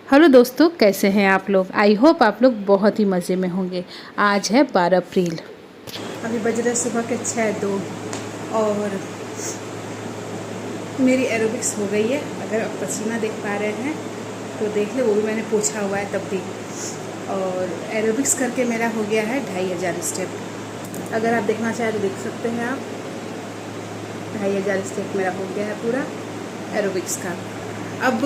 Hello दोस्तों, कैसे हैं आप लोग। आई होप आप लोग बहुत ही मज़े में होंगे। आज है 12 अप्रैल। अभी बज रहे सुबह के 6:02 और मेरी एरोबिक्स हो गई है। अगर आप पसीना देख पा रहे हैं तो देख ले, वो भी मैंने पोछा हुआ है तब भी। और एरोबिक्स करके मेरा हो गया है 2500 स्टेप। अगर आप देखना चाहें तो देख सकते हैं आप। 2500 स्टेप मेरा हो गया है पूरा एरोबिक्स का। अब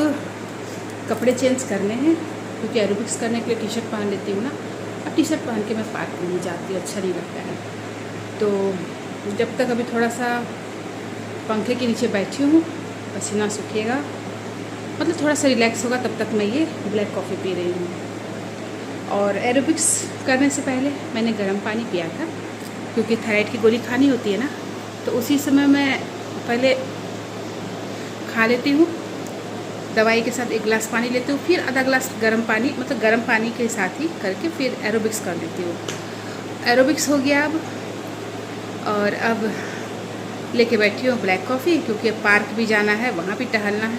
कपड़े चेंज करने हैं क्योंकि एरोबिक्स करने के लिए टी शर्ट पहन लेती हूँ ना। अब टी शर्ट पहन के मैं पार्क नहीं जाती, अच्छा नहीं लगता है। तो जब तक अभी थोड़ा सा पंखे के नीचे बैठी हूँ, पसीना सूखेगा, मतलब थोड़ा सा रिलैक्स होगा, तब तक मैं ये ब्लैक कॉफ़ी पी रही हूँ। और एरोबिक्स करने से पहले मैंने गर्म पानी पिया था क्योंकि थायराइड की गोली खानी होती है ना। तो उसी समय मैं पहले खा लेती हूँ, दवाई के साथ 1 गिलास पानी लेती हूँ, फिर आधा गिलास गर्म पानी, मतलब गर्म पानी के साथ ही करके फिर एरोबिक्स कर लेती हूँ। एरोबिक्स हो गया अब, और अब लेके बैठी हूँ ब्लैक कॉफ़ी क्योंकि अब पार्क भी जाना है, वहाँ भी टहलना है।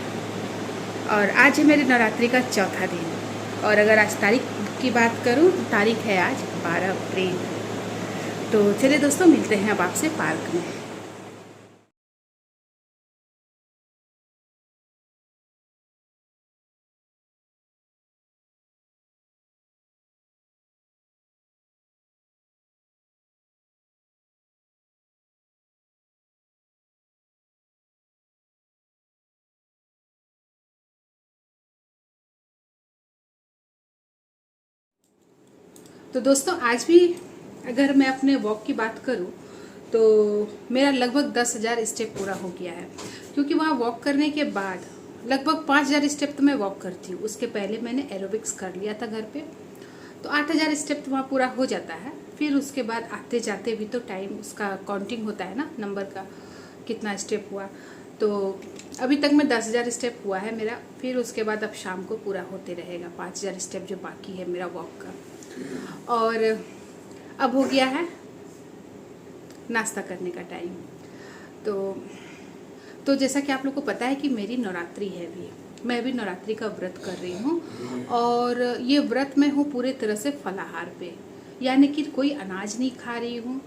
और आज है मेरे नवरात्रि का चौथा दिन। और अगर आज तारीख की बात करूँ तो तारीख है आज 12 अप्रैल। तो चलिए दोस्तों, मिलते हैं अब आपसे पार्क में। तो दोस्तों, आज भी अगर मैं अपने वॉक की बात करूं तो मेरा लगभग 10,000 स्टेप पूरा हो गया है। क्योंकि वहाँ वॉक करने के बाद लगभग 5,000 स्टेप तो मैं वॉक करती हूँ। उसके पहले मैंने एरोबिक्स कर लिया था घर पे, तो 8,000 स्टेप तो वहाँ पूरा हो जाता है। फिर उसके बाद आते जाते भी तो टाइम उसका काउंटिंग होता है ना, नंबर का कितना स्टेप हुआ। तो अभी तक में 10,000 स्टेप हुआ है मेरा। फिर उसके बाद अब शाम को पूरा होते रहेगा 5,000 स्टेप जो बाकी है मेरा वॉक का। और अब हो गया है नाश्ता करने का टाइम। तो जैसा कि आप लोग को पता है कि मेरी नवरात्रि है भी, मैं भी नवरात्रि का व्रत कर रही हूँ। और ये व्रत मैं हूँ पूरे तरह से फलाहार पे, यानी कि कोई अनाज नहीं खा रही हूँ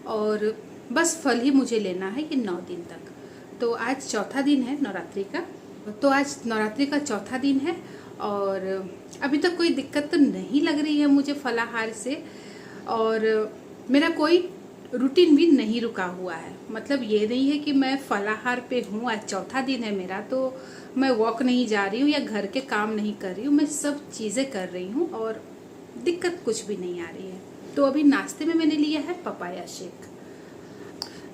और बस फल ही मुझे लेना है ये 9 दिन तक। तो आज चौथा दिन है नवरात्रि का। तो आज नवरात्रि का चौथा दिन है और अभी तक कोई दिक्कत तो नहीं लग रही है मुझे फलाहार से। और मेरा कोई रूटीन भी नहीं रुका हुआ है। मतलब ये नहीं है कि मैं फलाहार पे हूँ, आज चौथा दिन है मेरा तो मैं वॉक नहीं जा रही हूँ या घर के काम नहीं कर रही हूँ। मैं सब चीज़ें कर रही हूँ और दिक्कत कुछ भी नहीं आ रही है। तो अभी नाश्ते में मैंने लिया है पपाया शेक।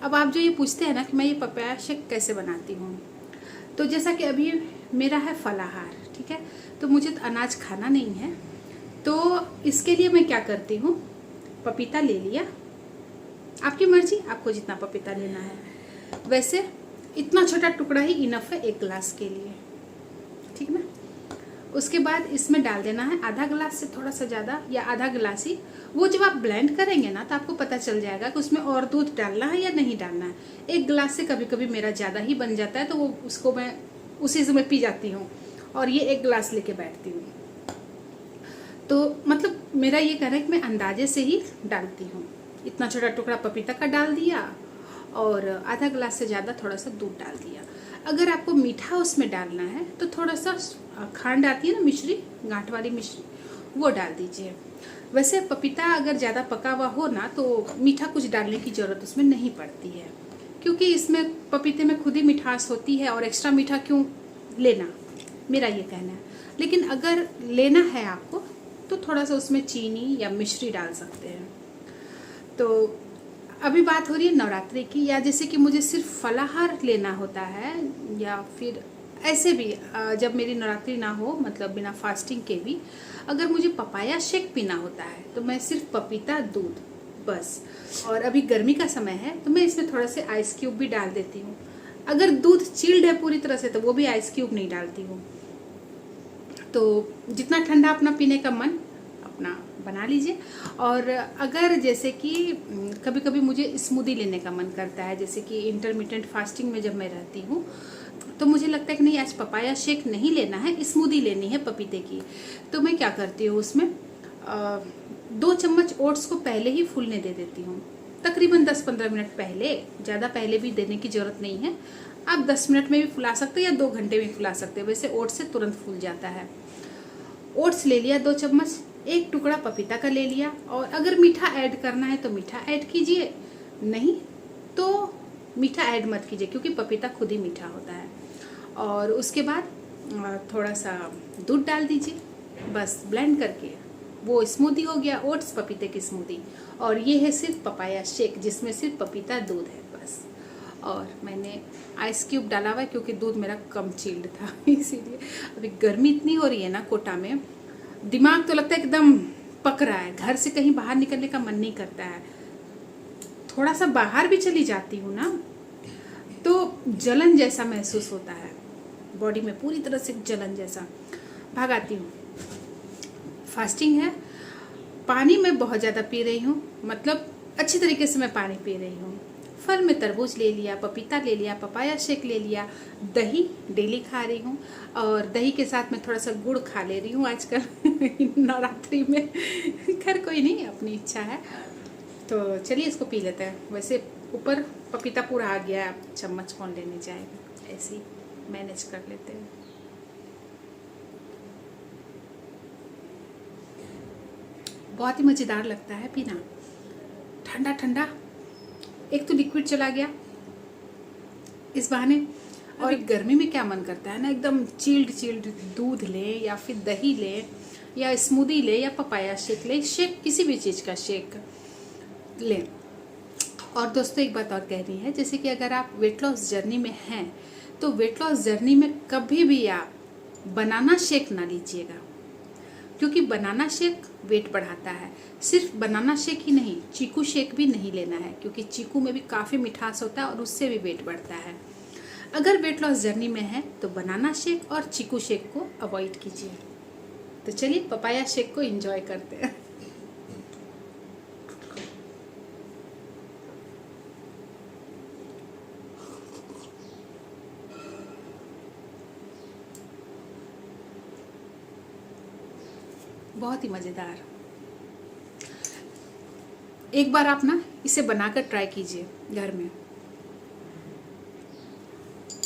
अब आप जो ये पूछते हैं ना कि मैं ये पपाया शेक कैसे बनाती हूँ, तो जैसा कि अभी मेरा है फलाहार, ठीक है, तो मुझे तो अनाज खाना नहीं है। तो इसके लिए मैं क्या करती हूँ, पपीता ले लिया, आपकी मर्जी आपको जितना पपीता लेना है। वैसे इतना छोटा टुकड़ा ही इनफ है 1 गिलास के लिए, ठीक ना। उसके बाद इसमें डाल देना है आधा गिलास से थोड़ा सा ज़्यादा या आधा गिलास ही। वो जब आप ब्लेंड करेंगे ना तो आपको पता चल जाएगा कि उसमें और दूध डालना है या नहीं डालना है। 1 गिलास से कभी कभी मेरा ज़्यादा ही बन जाता है तो वो उसको मैं उसी से मैं पी जाती हूँ और ये 1 गिलास लेके बैठती हूँ। तो मतलब मेरा ये कहना है कि मैं अंदाजे से ही डालती हूँ। इतना छोटा टुकड़ा पपीता का डाल दिया और आधा गिलास से ज़्यादा थोड़ा सा दूध डाल दिया। अगर आपको मीठा उसमें डालना है तो थोड़ा सा खांड आती है ना, मिश्री, गांठ वाली मिश्री, वो डाल दीजिए। वैसे पपीता अगर ज़्यादा पका हुआ हो ना तो मीठा कुछ डालने की ज़रूरत उसमें नहीं पड़ती है, क्योंकि इसमें पपीते में खुद ही मिठास होती है और एक्स्ट्रा मीठा क्यों लेना, मेरा ये कहना है। लेकिन अगर लेना है आपको तो थोड़ा सा उसमें चीनी या मिश्री डाल सकते हैं। तो अभी बात हो रही है नवरात्रि की, या जैसे कि मुझे सिर्फ फलाहार लेना होता है या फिर ऐसे भी जब मेरी नवरात्रि ना हो, मतलब बिना फास्टिंग के भी अगर मुझे पपाया शेक पीना होता है तो मैं सिर्फ पपीता, दूध, बस। और अभी गर्मी का समय है तो मैं इसमें थोड़ा से आइस क्यूब भी डाल देती हूँ। अगर दूध चिल्ड है पूरी तरह से तो वो भी आइस क्यूब नहीं डालती हूँ। तो जितना ठंडा अपना पीने का मन अपना बना लीजिए। और अगर जैसे कि कभी कभी मुझे स्मूदी लेने का मन करता है, जैसे कि इंटरमिटेंट फास्टिंग में जब मैं रहती हूँ तो मुझे लगता है कि नहीं, आज पपाया शेक नहीं लेना है, स्मूदी लेनी है पपीते की। तो मैं क्या करती हूँ, उसमें 2 चम्मच ओट्स को पहले ही फूलने दे देती हूँ, तकरीबन 10-15 मिनट पहले। ज़्यादा पहले भी देने की ज़रूरत नहीं है, आप 10 मिनट में भी फुला सकते हैं या 2 घंटे में फुला सकते हैं, वैसे ओट्स से तुरंत फूल जाता है। ओट्स ले लिया 2 चम्मच, 1 टुकड़ा पपीता का ले लिया, और अगर मीठा ऐड करना है तो मीठा ऐड कीजिए, नहीं तो मीठा ऐड मत कीजिए, क्योंकि पपीता खुद ही मीठा होता है। और उसके बाद थोड़ा सा दूध डाल दीजिए, बस ब्लेंड करके वो स्मूदी हो गया, ओट्स पपीते की स्मूदी। और ये है सिर्फ पपाया शेक, जिसमें सिर्फ पपीता दूध है बस। और मैंने आइस क्यूब डाला हुआ है क्योंकि दूध मेरा कम चिल्ड था इसीलिए। अभी गर्मी इतनी हो रही है ना कोटा में, दिमाग तो लगता है एकदम पक रहा है, घर से कहीं बाहर निकलने का मन नहीं करता है। थोड़ा सा बाहर भी चली जाती हूँ ना तो जलन जैसा महसूस होता है बॉडी में, पूरी तरह से जलन जैसा, भाग आती हूँ। फास्टिंग है, पानी मैं बहुत ज़्यादा पी रही हूँ, मतलब अच्छी तरीके से मैं पानी पी रही हूँ। फल में तरबूज ले लिया, पपीता ले लिया, पपाया शेक ले लिया, दही डेली खा रही हूँ, और दही के साथ मैं थोड़ा सा गुड़ खा ले रही हूँ आजकल नवरात्रि में। खैर कोई नहीं, अपनी इच्छा है। तो चलिए इसको पी लेते हैं। वैसे ऊपर पपीता पूरा आ गया है, अब चम्मच कौन लेने जाएगा, ऐसे ही मैनेज कर लेते हैं। बहुत ही मज़ेदार लगता है पीना, ठंडा ठंडा, एक तो लिक्विड चला गया इस बहाने। और गर्मी में क्या मन करता है ना, एकदम चिल्ड दूध लें या फिर दही लें या स्मूदी लें या पपाया शेक लें, शेक किसी भी चीज़ का शेक लें। और दोस्तों एक बात और कह रही है, जैसे कि अगर आप वेट लॉस जर्नी में हैं तो वेट लॉस जर्नी में कभी भी आप बनाना शेक ना लीजिएगा, क्योंकि बनाना शेक वेट बढ़ाता है। सिर्फ बनाना शेक ही नहीं, चीकू शेक भी नहीं लेना है, क्योंकि चीकू में भी काफ़ी मिठास होता है और उससे भी वेट बढ़ता है। अगर वेट लॉस जर्नी में है तो बनाना शेक और चीकू शेक को अवॉइड कीजिए। तो चलिए पपाया शेक को एंजॉय करते हैं। बहुत ही मज़ेदार, एक बार आप ना इसे बनाकर ट्राई कीजिए घर में।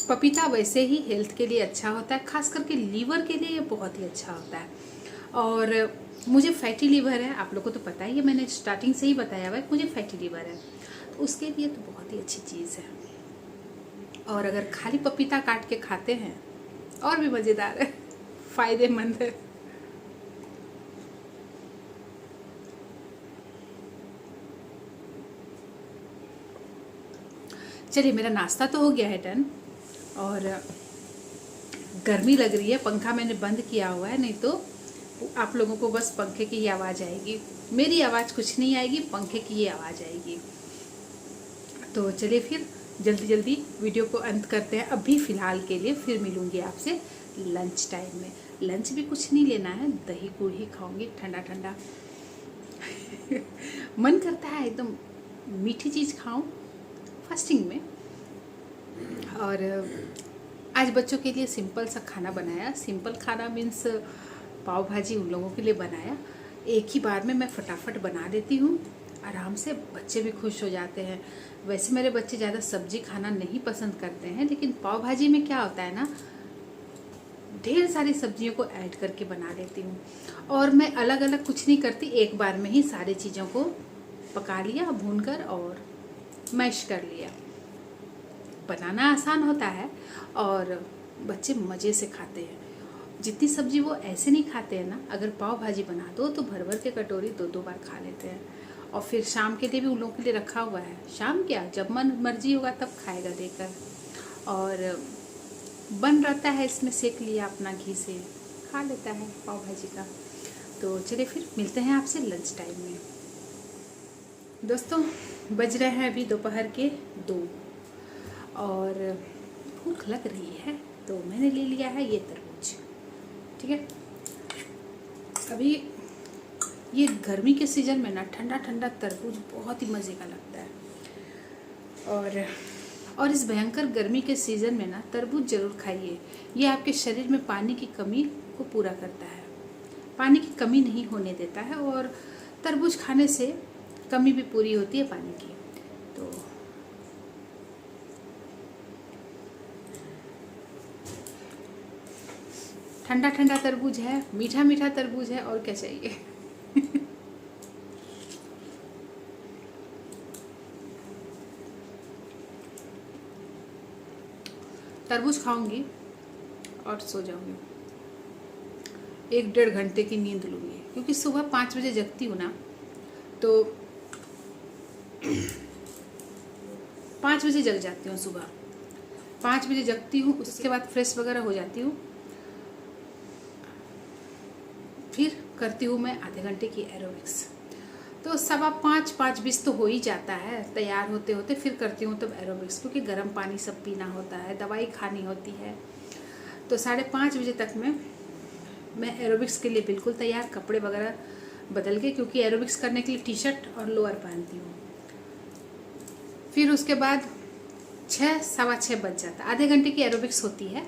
पपीता वैसे ही हेल्थ के लिए अच्छा होता है, खास करके लीवर के लिए ये बहुत ही अच्छा होता है। और मुझे फैटी लीवर है, आप लोगों को तो पता ही है, मैंने स्टार्टिंग से ही बताया हुआ है मुझे फैटी लीवर है, तो उसके लिए तो बहुत ही अच्छी चीज़ है। और अगर खाली पपीता काट के खाते हैं और भी मज़ेदार है, फ़ायदेमंद है। चलिए मेरा नाश्ता तो हो गया है डन, और गर्मी लग रही है, पंखा मैंने बंद किया हुआ है, नहीं तो आप लोगों को बस पंखे की ही आवाज़ आएगी, मेरी आवाज़ कुछ नहीं आएगी, पंखे की ही आवाज़ आएगी। तो चलिए फिर जल्दी जल्दी वीडियो को अंत करते हैं अभी फ़िलहाल के लिए, फिर मिलूँगी आपसे लंच टाइम में। लंच भी कुछ नहीं लेना है, दही गुड़ ही खाऊंगी ठंडा ठंडा मन करता है एकदम मीठी चीज़ खाऊं फास्टिंग में। और आज बच्चों के लिए सिंपल सा खाना बनाया, सिंपल खाना मीन्स पाव भाजी उन लोगों के लिए बनाया। एक ही बार में मैं फटाफट बना देती हूँ, आराम से, बच्चे भी खुश हो जाते हैं। वैसे मेरे बच्चे ज़्यादा सब्जी खाना नहीं पसंद करते हैं, लेकिन पाव भाजी में क्या होता है ना, ढेर सारी सब्जियों को ऐड करके बना देती हूँ। और मैं अलग अलग कुछ नहीं करती, एक बार में ही सारी चीज़ों को पका लिया, भूनकर और मैश कर लिया। बनाना आसान होता है और बच्चे मज़े से खाते हैं। जितनी सब्जी वो ऐसे नहीं खाते हैं ना, अगर पाव भाजी बना दो तो भर भर के कटोरी 2-2 बार खा लेते हैं। और फिर शाम के लिए भी उन लोगों के लिए रखा हुआ है, शाम क्या जब मन मर्जी होगा तब खाएगा देकर। और बन रहता है, इसमें सेक लिया अपना घी से, खा लेता है पाव भाजी का। तो चलिए फिर मिलते हैं आपसे लंच टाइम में। दोस्तों बज रहे हैं अभी दोपहर के 2 और भूख लग रही है, तो मैंने ले लिया है ये तरबूज। ठीक है, अभी ये गर्मी के सीज़न में ना ठंडा ठंडा तरबूज बहुत ही मज़े का लगता है। और और इस भयंकर गर्मी के सीज़न में ना तरबूज ज़रूर खाइए। ये आपके शरीर में पानी की कमी को पूरा करता है, पानी की कमी नहीं होने देता है, और तरबूज खाने से कमी भी पूरी होती है पानी की। तो ठंडा ठंडा तरबूज है, मीठा मीठा तरबूज है, और क्या चाहिए। तरबूज खाऊंगी और सो जाऊंगी, 1-1.5 घंटे की नींद लूँगी, क्योंकि सुबह 5 बजे जगती हूँ ना, तो 5 बजे जग जाती हूँ। सुबह 5 बजे जगती हूँ, उसके बाद फ्रेश वगैरह हो जाती हूँ, फिर करती हूँ मैं आधे घंटे की एरोबिक्स। तो 5:15 5:20 तो हो ही जाता है तैयार होते होते। फिर करती हूँ तब एरोबिक्स, क्योंकि गर्म पानी सब पीना होता है, दवाई खानी होती है। तो 5:30 बजे तक मैं एरोबिक्स के लिए बिल्कुल तैयार, कपड़े वगैरह बदल के, क्योंकि एरोबिक्स करने के लिए टी शर्ट और लोअर पहनती हूँ। फिर उसके बाद 6-6:15 बज जाता है, आधे घंटे की एरोबिक्स होती है।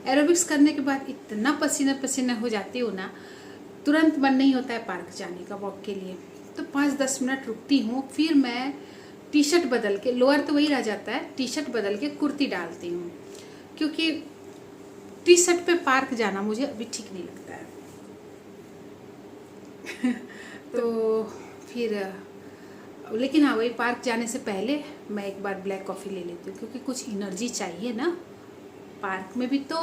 एरोबिक्स करने के बाद इतना पसीना पसीना हो जाती हूँ ना, तुरंत मन नहीं होता है पार्क जाने का वॉक के लिए। तो 5-10 मिनट रुकती हूँ, फिर मैं टी शर्ट बदल के, लोअर तो वही रह जाता है, टी शर्ट बदल के कुर्ती डालती हूँ, क्योंकि टी शर्ट पे पार्क जाना मुझे अभी ठीक नहीं लगता है। तो फिर लेकिन हाँ, वही पार्क जाने से पहले मैं एक बार ब्लैक कॉफ़ी ले लेती हूँ, क्योंकि कुछ एनर्जी चाहिए ना। पार्क में भी तो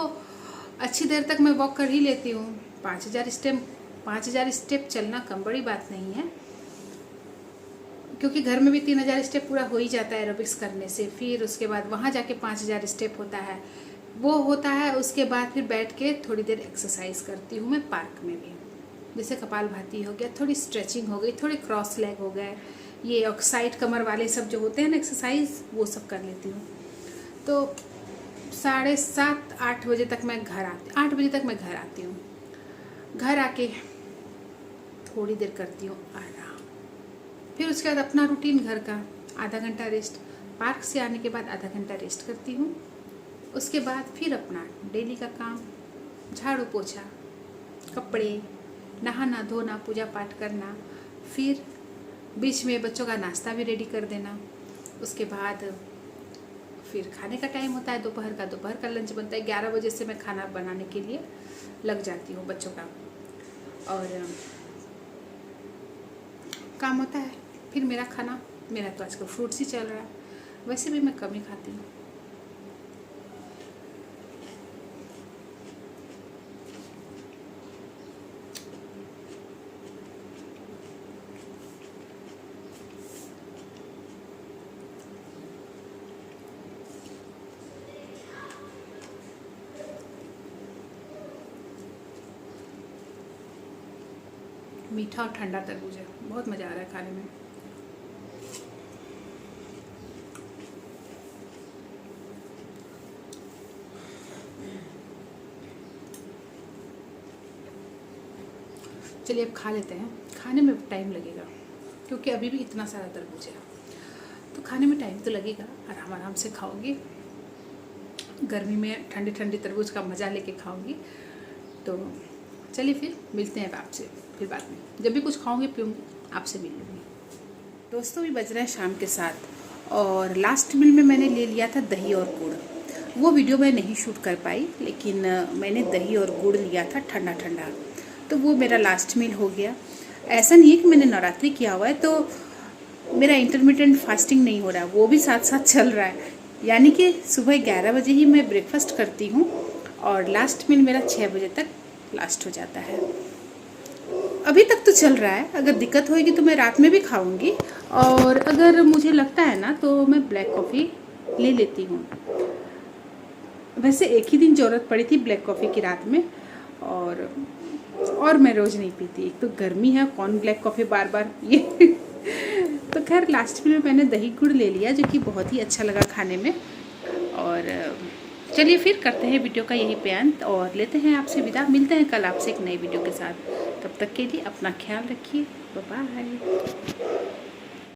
अच्छी देर तक मैं वॉक कर ही लेती हूँ। 5,000 स्टेप चलना कम बड़ी बात नहीं है, क्योंकि घर में भी 3,000 स्टेप पूरा हो ही जाता है एरोबिक्स करने से। फिर उसके बाद वहाँ जाके 5,000 स्टेप होता है, वो होता है। उसके बाद फिर बैठ के थोड़ी देर एक्सरसाइज करती हूँ मैं पार्क में भी, जैसे कपालभाति हो गया, थोड़ी स्ट्रेचिंग हो गई, थोड़े क्रॉस लेग हो गए, ये ऑक्साइड कमर वाले सब जो होते हैं ना एक्सरसाइज, वो सब कर लेती हूँ। तो 7:30-8 बजे तक मैं घर आती 8 बजे तक मैं घर आती हूँ। घर आके थोड़ी देर करती हूँ आराम, फिर उसके बाद अपना रूटीन घर का, आधा घंटा रेस्ट, पार्क से आने के बाद आधा घंटा रेस्ट करती हूँ। उसके बाद फिर अपना डेली का काम, झाड़ू पोछा, कपड़े, नहाना धोना, पूजा पाठ करना, फिर बीच में बच्चों का नाश्ता भी रेडी कर देना। उसके बाद फिर खाने का टाइम होता है, दोपहर का लंच बनता है। 11 बजे से मैं खाना बनाने के लिए लग जाती हूँ बच्चों का, और काम होता है। फिर मेरा खाना, मेरा तो आजकल फ्रूट्स ही चल रहा है, वैसे भी मैं कम ही खाती हूँ। मीठा और ठंडा तरबूज है, बहुत मज़ा आ रहा है खाने में। चलिए अब खा लेते हैं। खाने में टाइम लगेगा, क्योंकि अभी भी इतना सारा तरबूज है, तो खाने में टाइम तो लगेगा। आराम आराम से खाओगी, गर्मी में ठंडे ठंडे तरबूज का मज़ा लेके खाओगी। तो चलिए फिर मिलते हैं आपसे फिर बाद में, जब भी कुछ खाऊंगी पीऊँगी आपसे मिल लूँगी। दोस्तों भी बज रहे हैं शाम के 7, और लास्ट मील में मैंने ले लिया था दही और गुड़। वो वीडियो मैं नहीं शूट कर पाई, लेकिन मैंने दही और गुड़ लिया था ठंडा ठंडा, तो वो मेरा लास्ट मील हो गया। ऐसा नहीं है कि मैंने नवरात्रि किया हुआ है तो मेरा इंटरमिटेंट फास्टिंग नहीं हो रहा है, वो भी साथ साथ चल रहा है। यानी कि सुबह 11 बजे ही मैं ब्रेकफास्ट करती हूँ, और लास्ट मील मेरा 6 बजे तक लास्ट हो जाता है। अभी तक तो चल रहा है, अगर दिक्कत होएगी तो मैं रात में भी खाऊंगी, और अगर मुझे लगता है ना तो मैं ब्लैक कॉफ़ी ले लेती हूँ। वैसे एक ही दिन ज़रूरत पड़ी थी ब्लैक कॉफ़ी की रात में, और मैं रोज़ नहीं पीती, एक तो गर्मी है, कौन ब्लैक कॉफ़ी बार बार ये तो खैर लास्ट में मैंने दही गुड़ ले लिया, जो कि बहुत ही अच्छा लगा खाने में। और चलिए फिर करते हैं वीडियो का यही पे अंत, और लेते हैं आपसे विदा। मिलते हैं कल आपसे एक नई वीडियो के साथ, तब तक के लिए अपना ख्याल रखिए, बाय बाय।